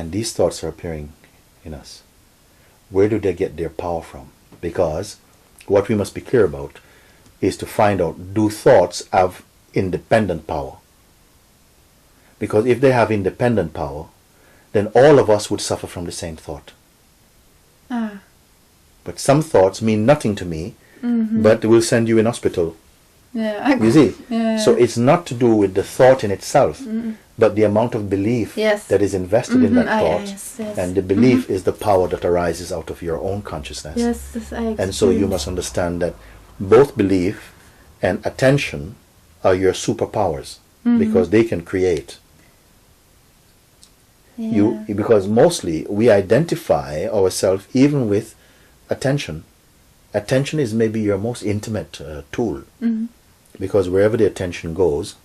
and these thoughts are appearing in us. Where do they get their power from? Because what we must be clear about is to find out, do thoughts have independent power? Because if they have independent power, then all of us would suffer from the same thought. But some thoughts mean nothing to me, but will send you in hospital. You see? So it's not to do with the thought in itself, but the amount of belief that is invested in that thought. And the belief is the power that arises out of your own consciousness. And so you must understand that both belief and attention are your superpowers, because they can create. Because mostly we identify ourselves even with attention. Attention is maybe your most intimate tool, because wherever the attention goes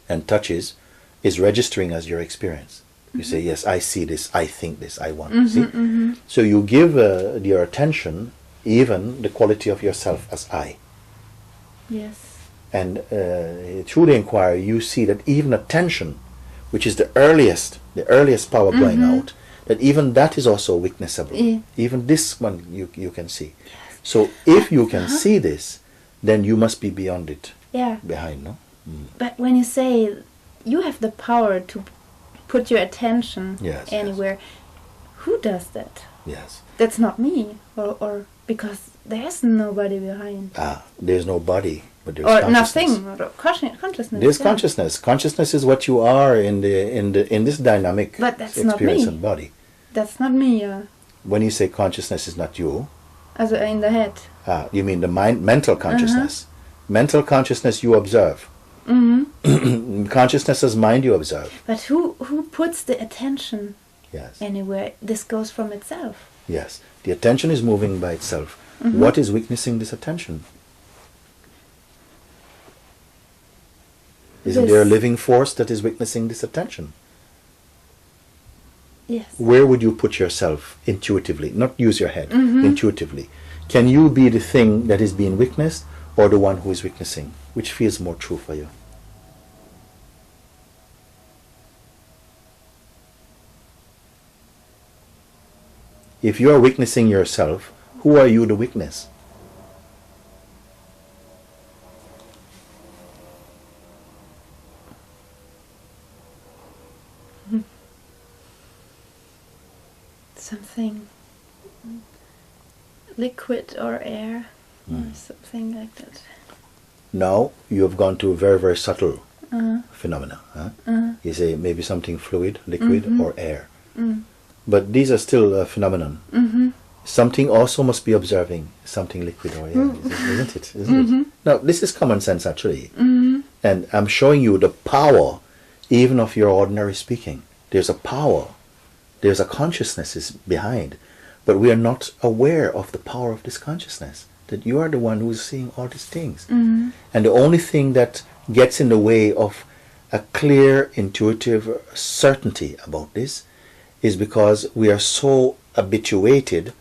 and touches is registering as your experience. You say, yes, I see this, I think this, I want to see. So you give your attention even the quality of yourself as I. And through the inquiry you see that even attention, which is the earliest power going out, that even that is also witnessable. Even this one you can see. So if you can see this, then you must be beyond it. Behind, no? But when you say you have the power to put your attention anywhere, who does that? That's not me, or because there's nobody behind. There's no body, but there's or consciousness. Nothing, or consciousness. There's consciousness. Consciousness is what you are in this dynamic experience and body. That's not me. When you say consciousness is not you, as in the head. You mean the mental consciousness. Mental consciousness you observe. Consciousness as mind you observe. But who puts the attention anywhere? This goes from itself. Yes, the attention is moving by itself. What is witnessing this attention? Isn't there a living force that is witnessing this attention? Where would you put yourself intuitively? Not use your head, intuitively. Can you be the thing that is being witnessed, or the one who is witnessing? Which feels more true for you? If you are witnessing yourself, who are you to witness? Something liquid or air or something like that. Now you have gone to a very, very subtle phenomena. You say maybe something fluid, liquid, or air. But these are still a phenomenon. Something also must be observing something liquid or air, isn't it? Isn't it? Now this is common sense actually. And I'm showing you the power even of your ordinary speaking. There's a power. There's a consciousness is behind. But we are not aware of the power of this consciousness. That you are the one who is seeing all these things. And the only thing that gets in the way of a clear, intuitive certainty about this is because we are so habituated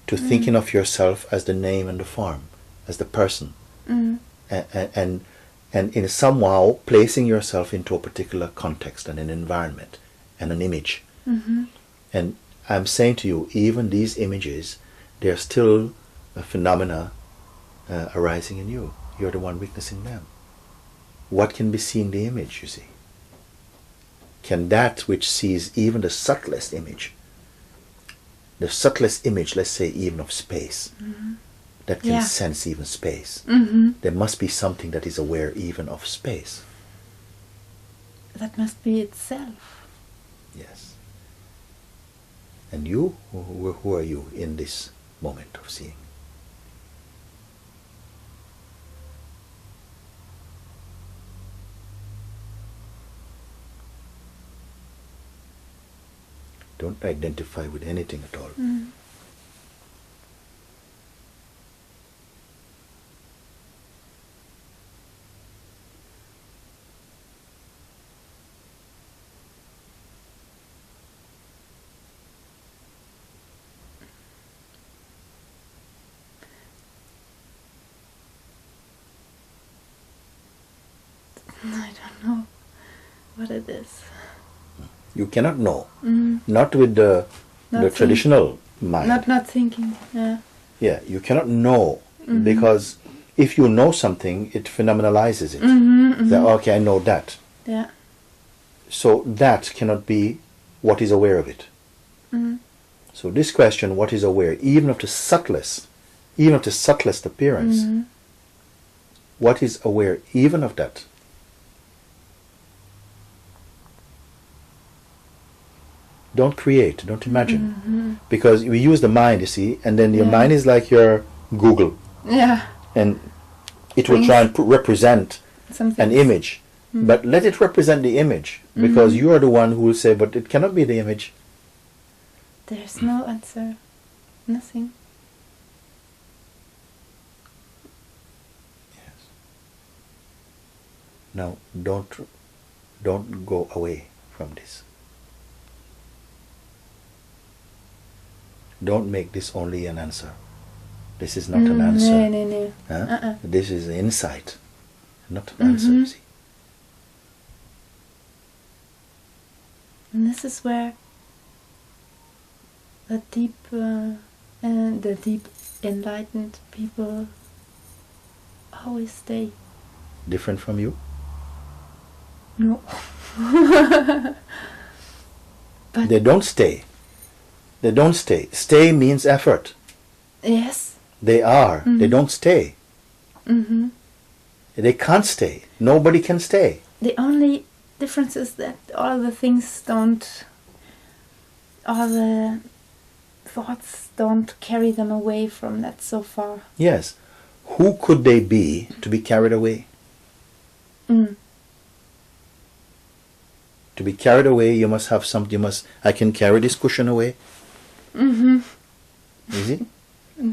to thinking of yourself as the name and the form, as the person. And in somehow placing yourself into a particular context and an environment and an image. And I'm saying to you, even these images, they're still a phenomena arising in you. You're the one witnessing them. What can be seen in the image, you see? Can that which sees even the subtlest image, let's say even of space, that can sense even space, there must be something that is aware even of space. That must be itself. Yes. And you, who are you in this moment of seeing? Don't identify with anything at all. I don't know what it is. You cannot know. Not with the traditional mind. Not thinking. Yeah. Yeah, you cannot know because if you know something, it phenomenalizes it. That, okay, I know that. Yeah. So that cannot be what is aware of it. So this question, what is aware, even of the subtlest appearance, what is aware even of that? Don't create, don't imagine. Because we use the mind, you see, and then your mind is like your Google. Yeah. And it will try and represent an image. But let it represent the image, because you are the one who will say, but it cannot be the image. There's no answer. Nothing. Yes. Now, don't go away from this. Don't make this only an answer. This is not an answer. No. Huh? This is insight, not an answer. See? And this is where the deep enlightened people always stay. Different from you? No. But they don't stay. They don't stay. Stay means effort. Yes. They are. They don't stay. They can't stay. Nobody can stay. The only difference is that all the thoughts don't carry them away from that so far. Yes. Who could they be to be carried away? To be carried away, you must have something. I can carry this cushion away. Is it?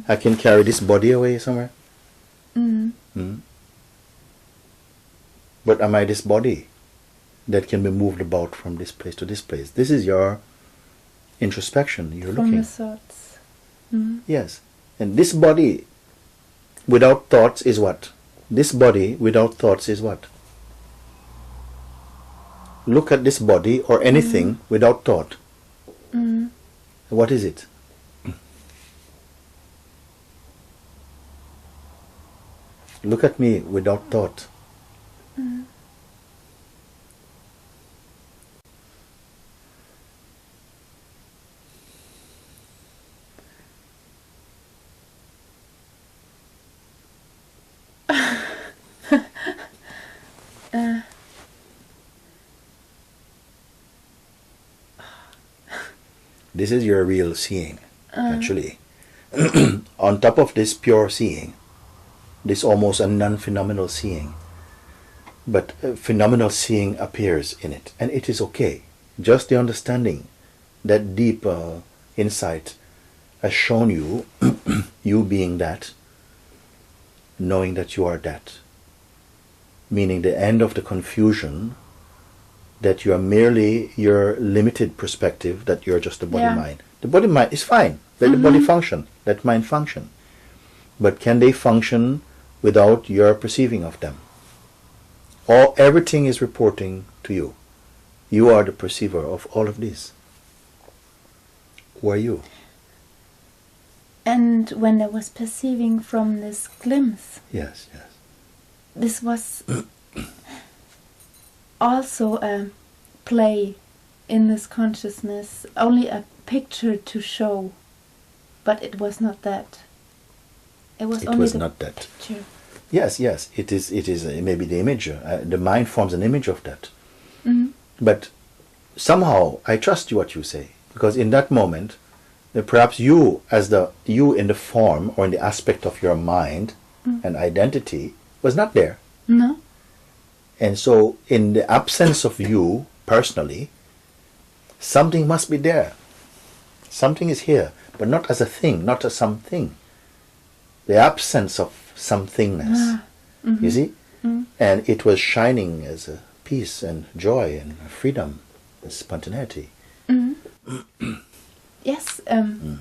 I can carry this body away somewhere. But am I this body that can be moved about from this place to this place? This is your introspection. You're looking. From the thoughts. Yes. And this body without thoughts is what? This body without thoughts is what? Look at this body or anything without thought. What is it? Look at me without thought. This is your real seeing, actually. On top of this pure seeing, this almost a non-phenomenal seeing, but phenomenal seeing appears in it, and it is okay. Just the understanding, that deep insight has shown you, you being that, knowing that you are that, meaning the end of the confusion that you are merely your limited perspective, that you're just the body-mind. The body-mind is fine. Let the body function. Let mind function. But can they function without your perceiving of them? Everything is reporting to you. You are the perceiver of all of this. Who are you? And when I was perceiving from this glimpse, yes, this was also a play in this consciousness, only a picture to show, but it was not that. It was not that picture. Yes, it is maybe the image. The mind forms an image of that. But somehow I trust what you say, because in that moment, perhaps you in the form or in the aspect of your mind and identity was not there. No. And so in the absence of you personally, something must be there. Something is here, but not as a thing, not as something. The absence of somethingness, you see? And it was shining as a peace and joy and freedom and spontaneity. Yes, in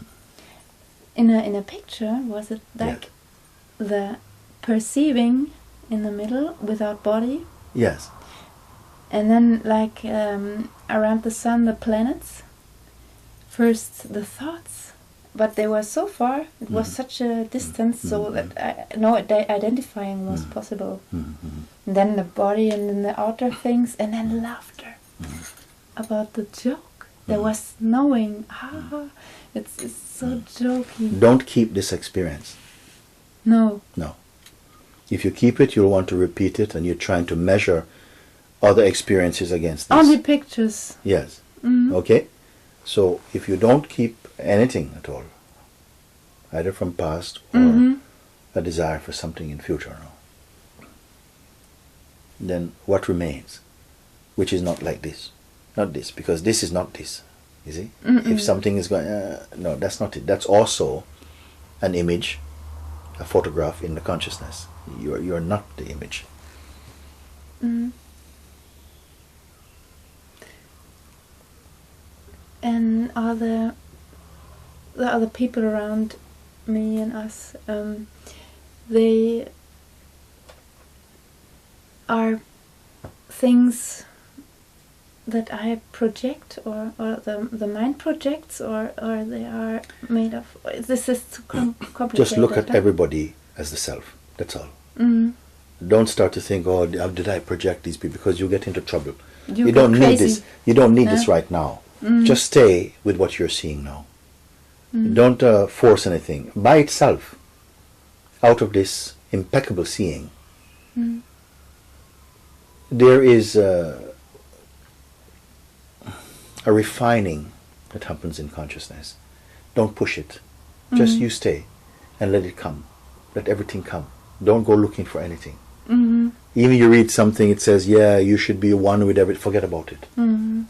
a picture, was it like the perceiving in the middle without body? Yes. And then, like, around the sun, the planets. First, the thoughts. But they were so far, it was such a distance, so that no identifying was possible. And then the body, and then the outer things, and then laughter. About the joke. There was knowing, it's so jokey. Don't keep this experience. No. No. If you keep it, you'll want to repeat it, and you're trying to measure other experiences against this. Only pictures. Yes. Okay? So if you don't keep anything at all, either from past or a desire for something in future, then what remains? Which is not like this. Not this, because this is not this. You see? If something is going, no, that's not it. That's also an image, a photograph in the consciousness. You're not the image. And all the other people around me and us, they are things that I project, or the mind projects, or they are made of. This is too complicated. Just look at everybody as the self. That's all. Don't start to think, oh, how did I project these people? Because you get into trouble. You don't need this. You don't need this right now. Just stay with what you're seeing now. Don't force anything. By itself, out of this impeccable seeing, there is a refining that happens in consciousness. Don't push it. Just you stay and let it come. Let everything come. Don't go looking for anything. Even you read something, it says, yeah, you should be one with everything. Forget about it.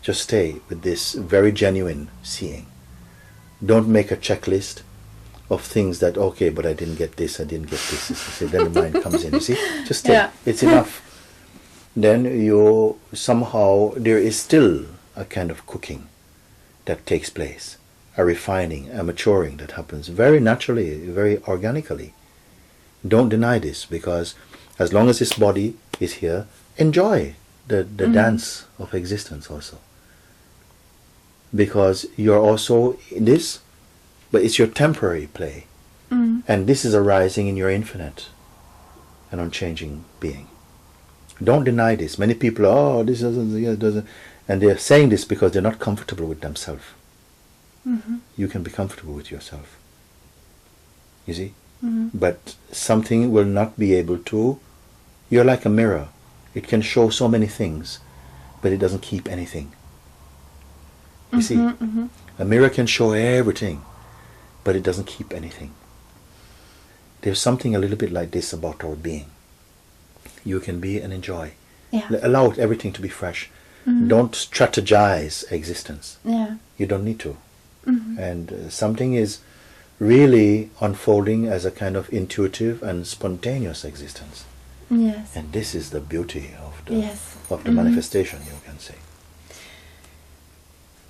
Just stay with this very genuine seeing. Don't make a checklist of things that, okay, but I didn't get this, I didn't get this. Then the mind comes in. You see? Just stay. Yeah. It's enough. Then you somehow, there is still a kind of cooking that takes place. A refining, a maturing that happens very naturally, very organically. Don't deny this, because as long as this body is here, enjoy the dance of existence also. Because you're also in this, but it's your temporary play. And this is arising in your infinite and unchanging being. Don't deny this. Many people, this doesn't, and they're saying this because they're not comfortable with themselves. You can be comfortable with yourself. You see? But something will not be able to. You're like a mirror. It can show so many things, but it doesn't keep anything. You see? A mirror can show everything, but it doesn't keep anything. There's something a little bit like this about our being. You can be and enjoy. Yeah. Allow everything to be fresh. Don't strategize existence. Yeah. You don't need to. And something is really unfolding as a kind of intuitive and spontaneous existence. Yes. And this is the beauty of the manifestation, you can say.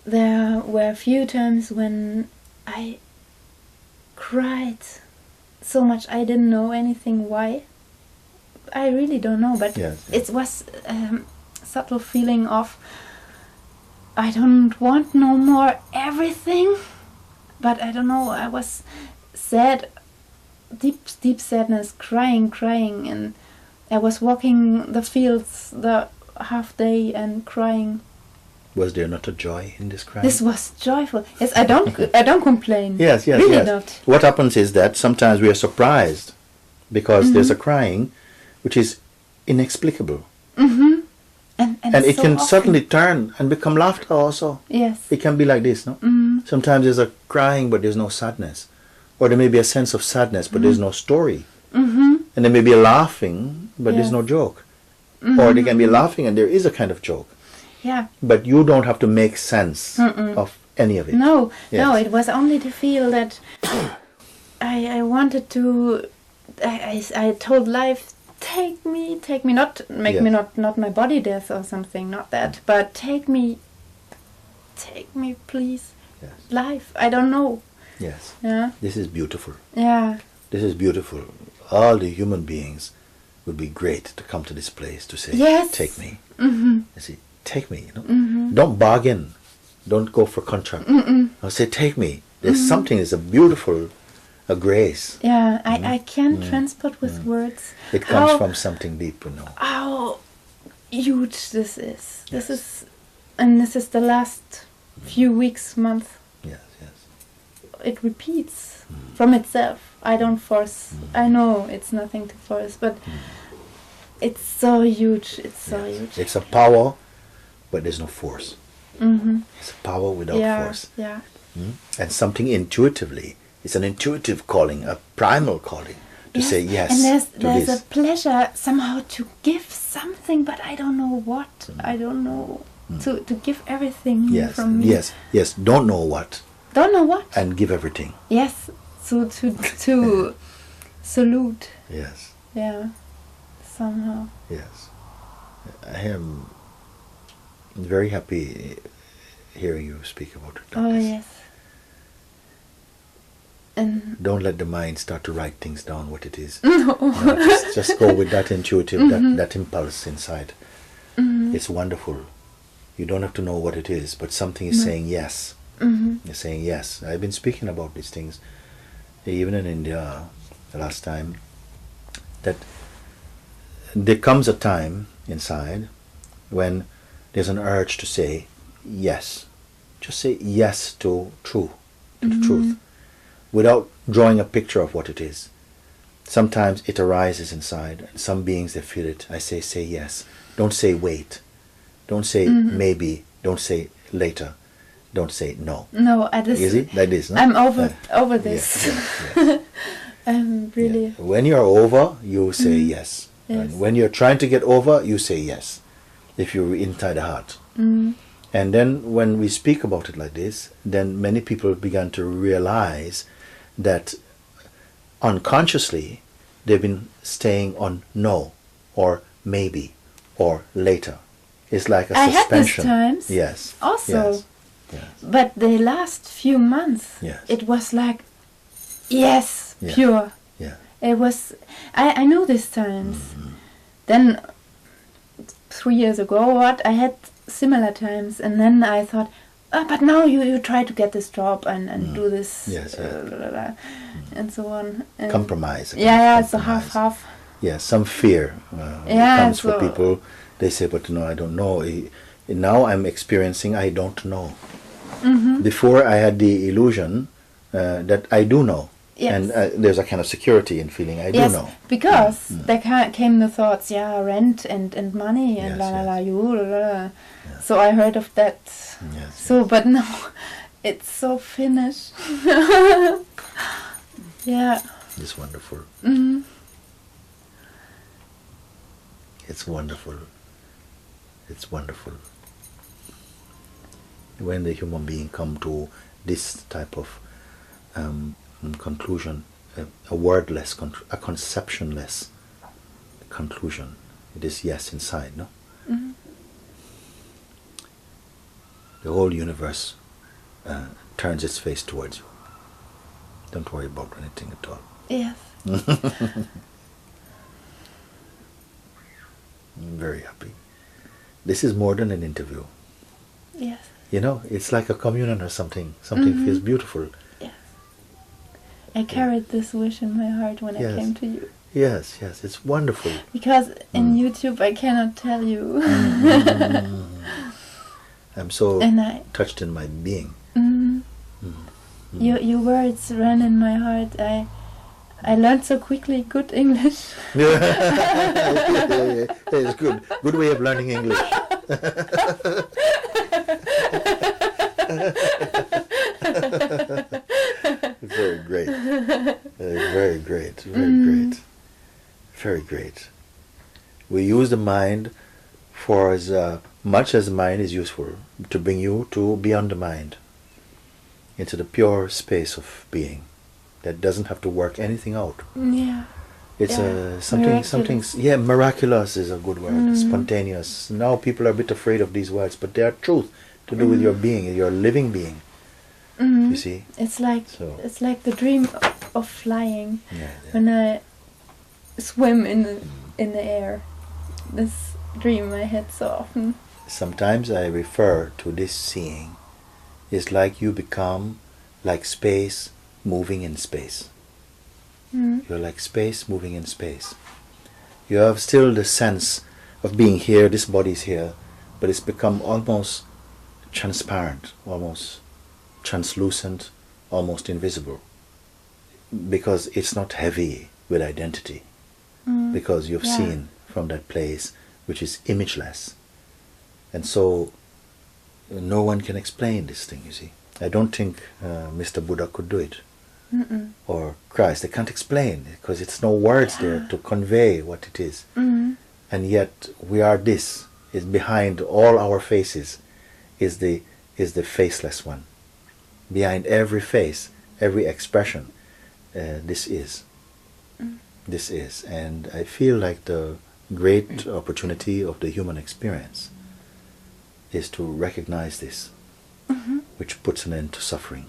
There were a few times when I cried so much I didn't know anything why. I really don't know, but it was subtle feeling of I don't want no more everything, but I don't know, I was sad, deep sadness, crying, and I was walking the fields the half day and crying. Was there not a joy in this crying? This was joyful. Yes, I don't complain. Yes, really not. What happens is that sometimes we are surprised because there's a crying which is inexplicable. And it so can often suddenly turn and become laughter also. Yes. It can be like this, no? Sometimes there's a crying but there's no sadness. Or there may be a sense of sadness but there's no story. And there may be a laughing but there's no joke. Or there can be laughing and there is a kind of joke. Yeah. But you don't have to make sense of any of it. No, it was only to feel that I wanted to, I told life, take me, not make me not my body death or something, not that, but take me please. Yes. Life, I don't know. Yes. Yeah. This is beautiful. Yeah. This is beautiful. All the human beings would be great to come to this place to say, yes. take me. Mm-hmm. I say, take me. You know? Mm-hmm. Don't bargain. Don't go for contract. I'll say, take me. There's something. It's a beautiful, a grace. Yeah, I can't transport with words. It comes from something deep, you know. How huge this is. This is, and this is the last few weeks, month. Yes. It repeats from itself. I don't force. I know it's nothing to force, but it's so huge. It's so huge. It's a power, but there's no force. Mm-hmm. It's a power without force. Yeah. And something intuitively. It's an intuitive calling, a primal calling to say yes. And there's a pleasure somehow to give something, but I don't know what. I don't know. To give everything from me. Yes. Don't know what. Don't know what. And give everything. Yes. So to salute. Yes. Yeah. Somehow. Yes. I am very happy hearing you speak about it. Oh yes. And don't let the mind start to write things down what it is. No. Just go with that intuitive, that impulse inside. It's wonderful. You don't have to know what it is, but something is saying yes. You're saying yes. I've been speaking about these things, even in India, the last time, that there comes a time inside when there's an urge to say yes. Just say yes to the truth, without drawing a picture of what it is. Sometimes it arises inside. Some beings, they feel it. I say yes. Don't say wait. Don't say maybe. Don't say later. Don't say no. No, at this. Is it like this? No? I'm over this. Yes. I'm really. Yeah. When you're over, you say yes. Yes. And when you're trying to get over, you say yes. If you're inside the heart. And then when we speak about it like this, then many people began to realize that unconsciously they've been staying on no or maybe or later. It's like a suspension. I had these times. Yes. Also. Yes. But the last few months, it was like, yes, pure. Yeah. It was. I know these times. Then 3 years ago, I had similar times, and then I thought, but now you try to get this job and do this, and so on. And compromise. So half. Yeah, some fear comes for people. They say, but no, I don't know. Now I'm experiencing, I don't know. Before I had the illusion that I do know. Yes. And there's a kind of security in feeling I do know. Because there came the thoughts, rent and money and la. So I heard of that. Yes. So, but now it's so finished. Yeah. It's wonderful. It's wonderful. It's wonderful. When the human being come to this type of conclusion, a wordless, a conceptionless conclusion, it is yes inside, no? The whole universe turns its face towards you. Don't worry about anything at all. Yes. I'm very happy. This is more than an interview. Yes. You know, it's like a communion or something. Something feels beautiful. Yes. I carried this wish in my heart when I came to you. Yes, it's wonderful. Because in YouTube I cannot tell you. I'm so touched in my being. Your words ran in my heart. I learned so quickly good English. It's good. Good way of learning English. Very great. Very great. Very great. We use the mind for as much as the mind is useful to bring you to beyond the mind, into the pure space of being that doesn't have to work anything out. Yeah. It's something. Yeah, miraculous is a good word. Spontaneous. Now people are a bit afraid of these words, but they are truth to do with your being, your living being. You see. It's like the dream of flying. When I swim in in the air. This dream I had so often. Sometimes I refer to this seeing. It's like you become like space moving in space. You're like space moving in space. You have still the sense of being here, this body is here, but it's become almost transparent, almost translucent, almost invisible. Because it's not heavy with identity. Because you've seen from that place which is imageless. And so no one can explain this thing, you see. I don't think Mr. Buddha could do it. Or Christ. They can't explain because it's no words there to convey what it is. And yet we are this. Is behind all our faces is the faceless one. Behind every face, every expression, this is. This is. And I feel like the great opportunity of the human experience is to recognize this, which puts an end to suffering.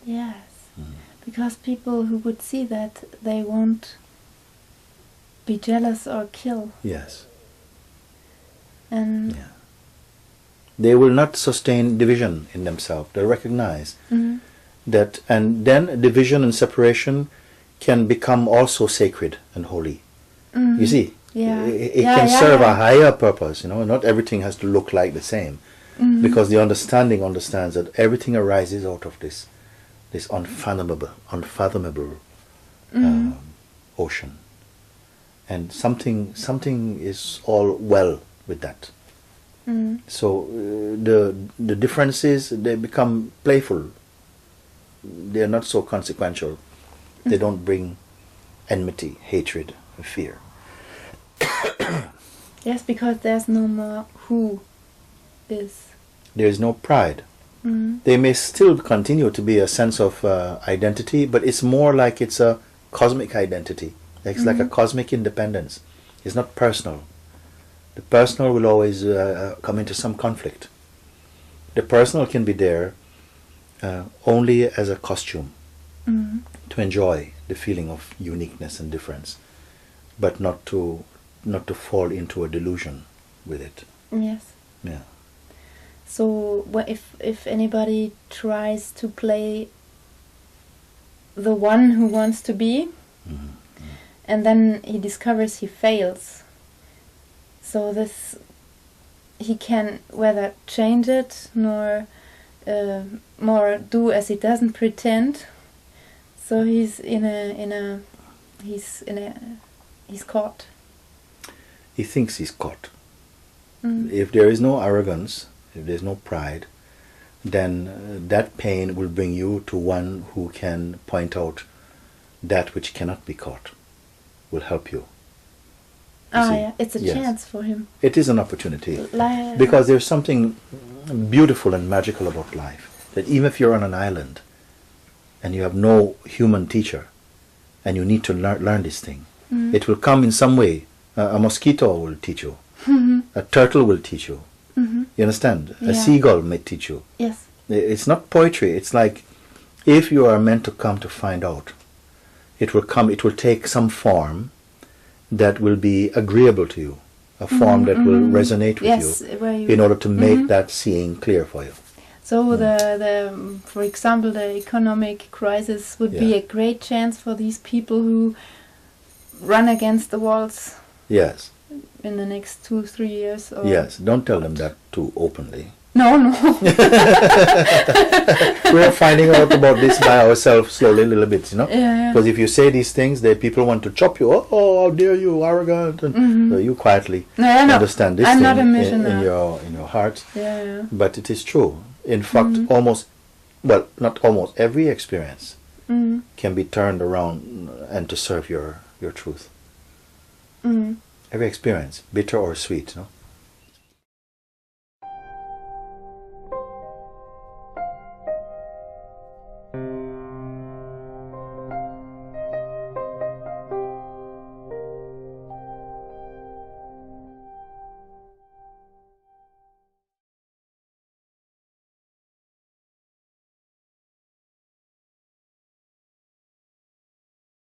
Yes, because people who would see that, they won't be jealous or kill. Yes. And they will not sustain division in themselves. They recognize that, and then division and separation can become also sacred and holy. You see, it can serve a higher purpose. You know, not everything has to look like the same, because the understanding understands that everything arises out of this unfathomable ocean, and something is all well with that. So the differences, they become playful. They are not so consequential. They don't bring enmity, hatred, fear. Yes, because there's no more who is. There is no pride. There may still continue to be a sense of identity, but it's more like it's a cosmic identity. It's like a cosmic independence. It's not personal. The personal will always come into some conflict. The personal can be there only as a costume to enjoy the feeling of uniqueness and difference, but not to fall into a delusion with it. Yes. Yeah. So if anybody tries to play the one who wants to be, and then he discovers he fails, so this he can whether change it nor more do as he doesn't pretend. So he's caught. He thinks he's caught. If there is no arrogance, if there's no pride, then that pain will bring you to one who can point out that which cannot be caught, will help you. It's a chance for him. It is an opportunity. Because there's something beautiful and magical about life. That even if you're on an island and you have no human teacher and you need to learn this thing, it will come in some way. A mosquito will teach you. A turtle will teach you. You understand? A seagull may teach you. Yes. It's not poetry. It's like if you are meant to come to find out, it will come. It will take some form that will be agreeable to you, a form that will resonate with you, in order to make that seeing clear for you. So the for example, the economic crisis would be a great chance for these people who run against the walls. Yes. In the next 2-3 years. Or yes, don't tell them that too openly. No. We're finding out about this by ourselves slowly, a little bit, you know. Yeah. Because if you say these things, people want to chop you. Oh, how dare you, arrogant! And so you quietly understand this I'm thing not a missionary. in your heart. Yeah. But it is true. In fact, not almost every experience can be turned around and to serve your truth. Every experience, bitter or sweet, no?